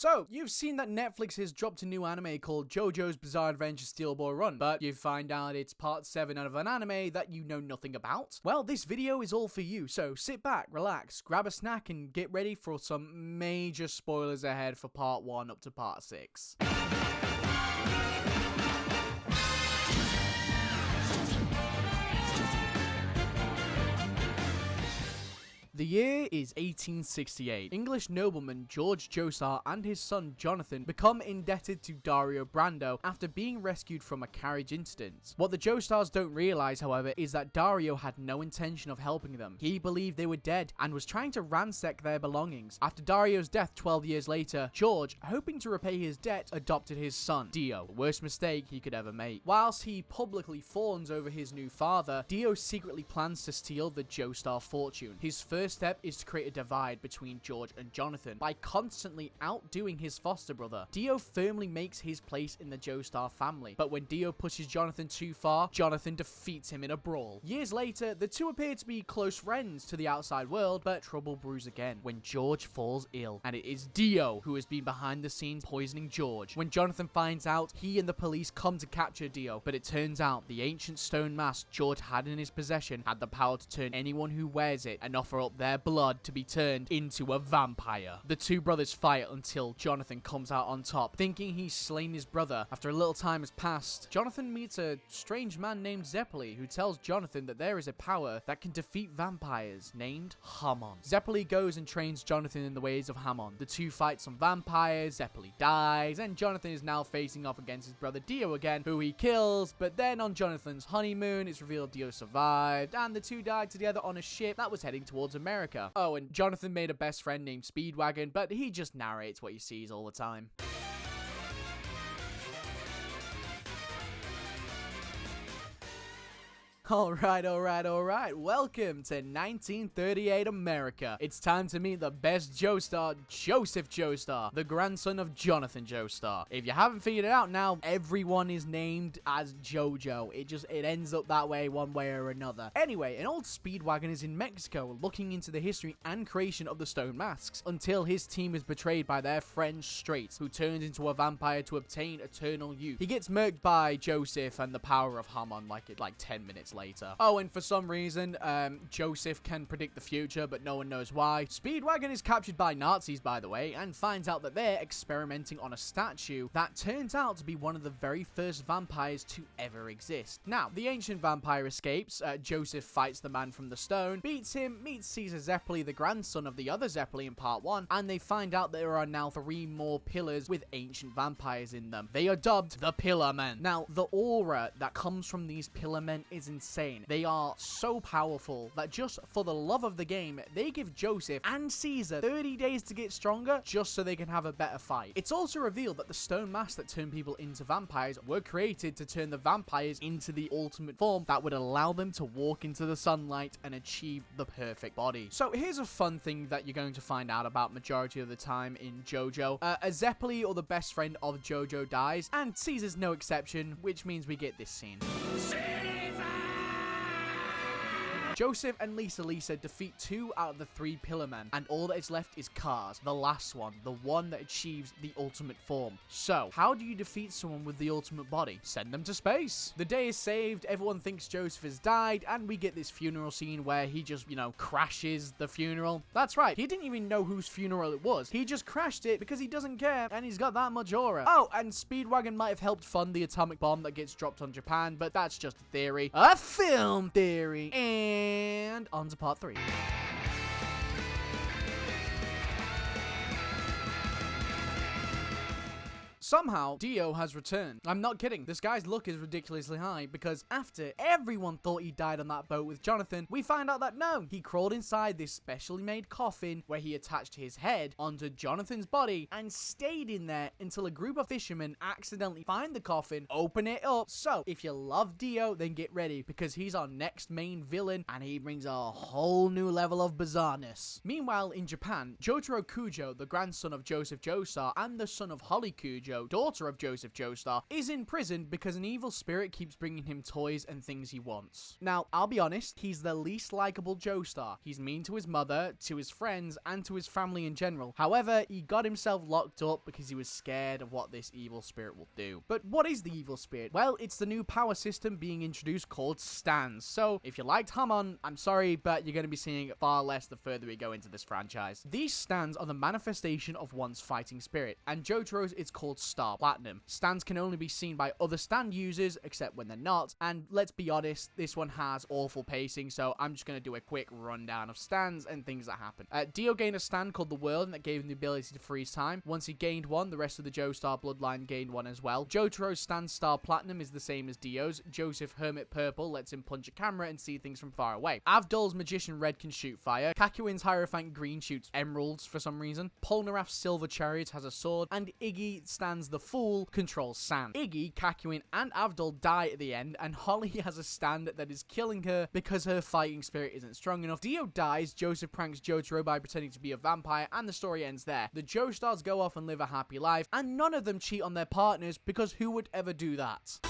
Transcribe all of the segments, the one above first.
So, you've seen that Netflix has dropped a new anime called JoJo's Bizarre Adventure Steel Ball Run, but you find out it's part 7 out of an anime that you know nothing about? Well, this video is all for you, so sit back, relax, grab a snack, and get ready for some major spoilers ahead for part 1 up to part 6. The year is 1868. English nobleman George Joestar and his son Jonathan become indebted to Dario Brando after being rescued from a carriage incident. What the Joestars don't realize, however, is that Dario had no intention of helping them. He believed they were dead and was trying to ransack their belongings. After Dario's death 12 years later, George, hoping to repay his debt, adopted his son, Dio, the worst mistake he could ever make. Whilst he publicly fawns over his new father, Dio secretly plans to steal the Joestar fortune. His first step is to create a divide between George and Jonathan by constantly outdoing his foster brother. Dio firmly makes his place in the Joestar family, but when Dio pushes Jonathan too far, Jonathan defeats him in a brawl. Years later, the two appear to be close friends to the outside world, but trouble brews again when George falls ill, and it is Dio who has been behind the scenes poisoning George. When Jonathan finds out, he and the police come to capture Dio, but it turns out the ancient stone mask George had in his possession had the power to turn anyone who wears it and offer up their blood to be turned into a vampire. The two brothers fight until Jonathan comes out on top, thinking he's slain his brother. After a little time has passed, Jonathan meets a strange man named Zeppeli, who tells Jonathan that there is a power that can defeat vampires named Hamon. Zeppeli goes and trains Jonathan in the ways of Hamon. The two fight some vampires, Zeppeli dies, and Jonathan is now facing off against his brother Dio again, who he kills, but then on Jonathan's honeymoon, it's revealed Dio survived, and the two died together on a ship that was heading towards America. Oh, and Jonathan made a best friend named Speedwagon, but he just narrates what he sees all the time. Alright, welcome to 1938 America. It's time to meet the best Joestar, Joseph Joestar, the grandson of Jonathan Joestar. If you haven't figured it out now, everyone is named as JoJo. It ends up that way one way or another. Anyway, an old Speedwagon is in Mexico looking into the history and creation of the stone masks until his team is betrayed by their friend Straight, who turns into a vampire to obtain eternal youth. He gets murked by Joseph and the power of Hamon like 10 minutes later. Oh, and for some reason, Joseph can predict the future, but no one knows why. Speedwagon is captured by Nazis, by the way, and finds out that they're experimenting on a statue that turns out to be one of the very first vampires to ever exist. Now, the ancient vampire escapes. Joseph fights the man from the stone, beats him, meets Caesar Zeppeli, the grandson of the other Zeppeli in part 1, and they find out there are now 3 more pillars with ancient vampires in them. They are dubbed the Pillar Men. Now, the aura that comes from these Pillar Men is insane. They are so powerful that just for the love of the game, they give Joseph and Caesar 30 days to get stronger just so they can have a better fight. It's also revealed that the stone masks that turn people into vampires were created to turn the vampires into the ultimate form that would allow them to walk into the sunlight and achieve the perfect body. So here's a fun thing that you're going to find out about majority of the time in JoJo. A Zeppeli, or the best friend of JoJo, dies, and Caesar's no exception, which means we get this scene. Joseph and Lisa defeat 2 out of the 3 Pillar Men, and all that is left is Kars, the last one, the one that achieves the ultimate form. So, how do you defeat someone with the ultimate body? Send them to space. The day is saved, everyone thinks Joseph has died, and we get this funeral scene where he just, crashes the funeral. That's right, he didn't even know whose funeral it was. He just crashed it because he doesn't care, and he's got that much aura. Oh, and Speedwagon might have helped fund the atomic bomb that gets dropped on Japan, but that's just a theory. A film theory. And on to part 3. Somehow, Dio has returned. I'm not kidding. This guy's luck is ridiculously high because after everyone thought he died on that boat with Jonathan, we find out that no, he crawled inside this specially made coffin where he attached his head onto Jonathan's body and stayed in there until a group of fishermen accidentally find the coffin, open it up. So, if you love Dio, then get ready because he's our next main villain and he brings a whole new level of bizarreness. Meanwhile, in Japan, Jotaro Kujo, the grandson of Joseph Joestar and the son of Holly Kujo, Tomiko, daughter of Joseph Joestar, is in prison because an evil spirit keeps bringing him toys and things he wants. Now, I'll be honest, he's the least likable Joestar. He's mean to his mother, to his friends, and to his family in general. However, he got himself locked up because he was scared of what this evil spirit will do. But what is the evil spirit? Well, it's the new power system being introduced called stands. So, if you liked Hamon, I'm sorry, but you're going to be seeing far less the further we go into this franchise. These stands are the manifestation of one's fighting spirit, and Jotaro's is called Star Platinum. Stands can only be seen by other stand users, except when they're not, and let's be honest, this one has awful pacing, so I'm just going to do a quick rundown of stands and things that happen. Dio gained a stand called the World, and that gave him the ability to freeze time. Once he gained one, the rest of the Joestar bloodline gained one as well. Jotaro's stand Star Platinum is the same as Dio's. Joseph Hermit Purple lets him punch a camera and see things from far away. Avdol's Magician Red can shoot fire. Kakuin's Hierophant Green shoots emeralds for some reason. Polnareff's Silver Chariot has a sword, and Iggy stands the Fool controls sand. Iggy, Kakuin, and Avdol die at the end, and Holly has a stand that is killing her because her fighting spirit isn't strong enough. Dio dies, Joseph pranks Jotaro by pretending to be a vampire, and the story ends there. The Joestars go off and live a happy life, and none of them cheat on their partners because who would ever do that?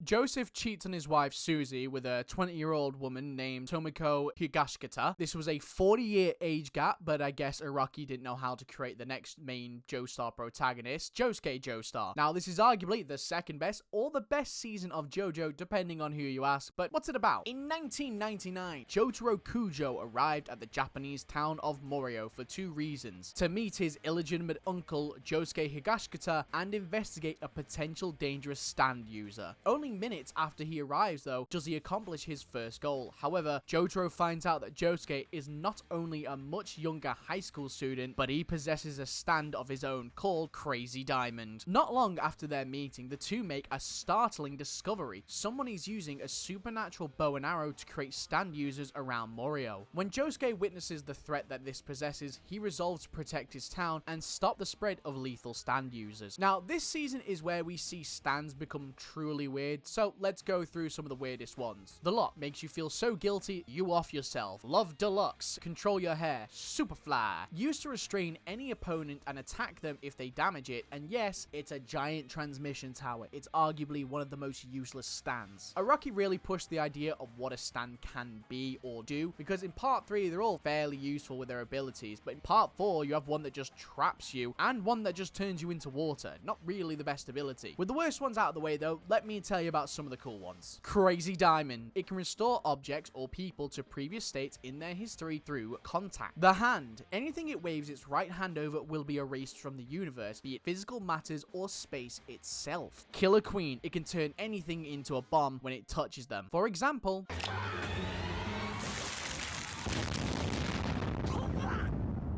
Joseph cheats on his wife Susie with a 20-year-old woman named Tomiko Higashikata. This was a 40-year age gap, but I guess Araki didn't know how to create the next main Joestar protagonist, Josuke Joestar. Now, this is arguably the second best or the best season of JoJo, depending on who you ask, but what's it about? In 1999, Jotaro Kujo arrived at the Japanese town of Morio for two reasons: to meet his illegitimate uncle, Josuke Higashikata, and investigate a potential dangerous stand user. Only minutes after he arrives, though, does he accomplish his first goal. However, Jotaro finds out that Josuke is not only a much younger high school student, but he possesses a stand of his own called Crazy Diamond. Not long after their meeting, the two make a startling discovery. Someone is using a supernatural bow and arrow to create stand users around Morio. When Josuke witnesses the threat that this possesses, he resolves to protect his town and stop the spread of lethal stand users. Now, this season is where we see stands become truly weird, so let's go through some of the weirdest ones. The Lock makes you feel so guilty, you off yourself. Love Deluxe, control your hair. Superfly, used to restrain any opponent and attack them if they damage it, and yes, it's a giant transmission tower. It's arguably one of the most useless stands. Araki really pushed the idea of what a stand can be or do, because in part 3 they're all fairly useful with their abilities, but in part 4 you have one that just traps you and one that just turns you into water. Not really the best ability. With the worst ones out of the way though, let me tell you about some of the cool ones. Crazy Diamond. It can restore objects or people to previous states in their history through contact. The Hand. Anything it waves its right hand over will be erased from the universe, be it physical matters or space itself. Killer Queen. It can turn anything into a bomb when it touches them. For example,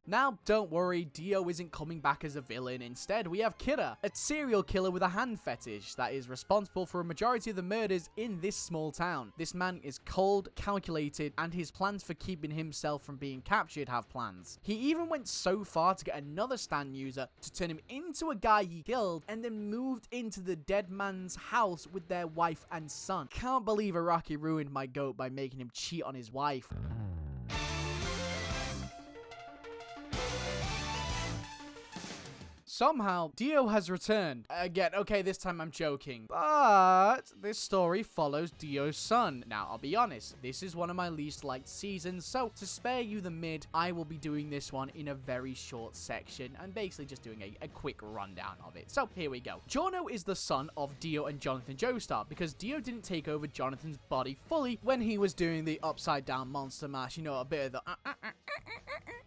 now, don't worry, Dio isn't coming back as a villain. Instead, we have Kira, a serial killer with a hand fetish that is responsible for a majority of the murders in this small town. This man is cold, calculated, and his plans for keeping himself from being captured have plans. He even went so far to get another stand user to turn him into a guy he killed, and then moved into the dead man's house with their wife and son. Can't believe Araki ruined my goat by making him cheat on his wife. Somehow, Dio has returned. Again, okay, this time I'm joking. But this story follows Dio's son. Now, I'll be honest, this is one of my least liked seasons, so to spare you the mid, I will be doing this one in a very short section and basically just doing a quick rundown of it. So, here we go. Giorno is the son of Dio and Jonathan Joestar because Dio didn't take over Jonathan's body fully when he was doing the upside down monster mash, you know, a bit of the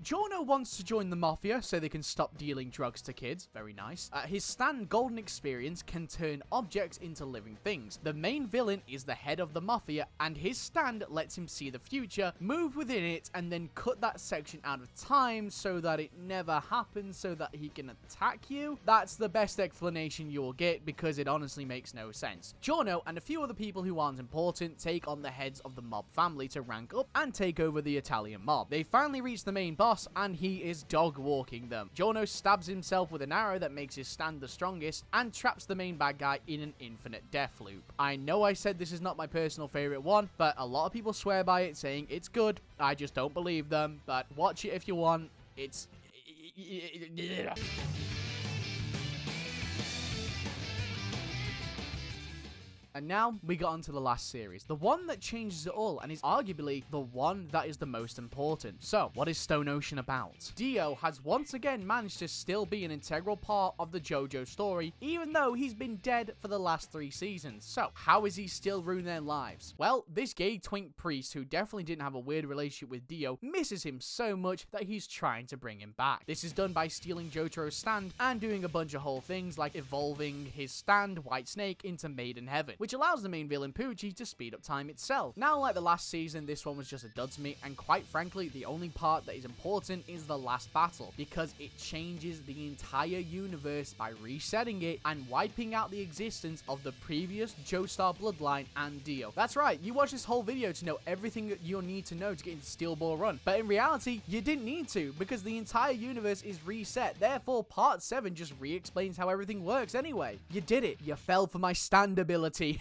Giorno wants to join the Mafia so they can stop dealing drugs to kids. Very nice. His stand Golden Experience can turn objects into living things. The main villain is the head of the Mafia, and his stand lets him see the future, move within it, and then cut that section out of time so that it never happens so that he can attack you. That's the best explanation you will get because it honestly makes no sense. Giorno and a few other people who aren't important take on the heads of the mob family to rank up and take over the Italian mob. They finally reach the main boss, and he is dog walking them. Giorno stabs himself with an arrow that makes his stand the strongest and traps the main bad guy in an infinite death loop. I know I said this is not my personal favorite one, but a lot of people swear by it saying it's good. I just don't believe them, but watch it if you want. And now we got onto the last series, the one that changes it all and is arguably the one that is the most important. So, what is Stone Ocean about? Dio has once again managed to still be an integral part of the JoJo story, even though he's been dead for the last 3 seasons. So, how is he still ruining their lives? Well, this gay twink priest, who definitely didn't have a weird relationship with Dio, misses him so much that he's trying to bring him back. This is done by stealing Jotaro's stand and doing a bunch of whole things like evolving his stand, White Snake, into Maiden Heaven, which allows the main villain Poochie to speed up time itself. Now, like the last season, this one was just a dud to me, and quite frankly, the only part that is important is the last battle, because it changes the entire universe by resetting it and wiping out the existence of the previous Joestar bloodline and Dio. That's right, you watch this whole video to know everything that you'll need to know to get into Steel Ball Run, but in reality, you didn't need to, because the entire universe is reset. Therefore, part 7 just re-explains how everything works anyway. You did it. You fell for my stand ability.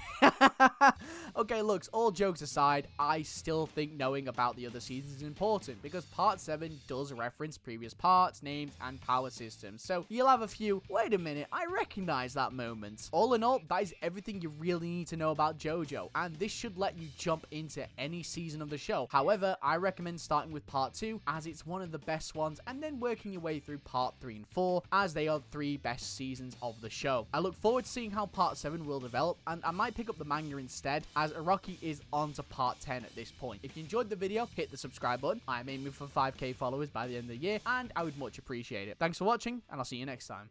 Okay, looks, all jokes aside, I still think knowing about the other seasons is important, because part 7 does reference previous parts, names, and power systems, so you'll have a few, wait a minute, I recognize that moment. All in all, that is everything you really need to know about JoJo, and this should let you jump into any season of the show. However, I recommend starting with part 2, as it's one of the best ones, and then working your way through part 3 and 4, as they are the 3 best seasons of the show. I look forward to seeing how part 7 will develop, and I might pick up the manga instead, as Araki is on to part 10 at this point. If you enjoyed the video, hit the subscribe button. I'm aiming for 5k followers by the end of the year, and I would much appreciate it. Thanks for watching, and I'll see you next time.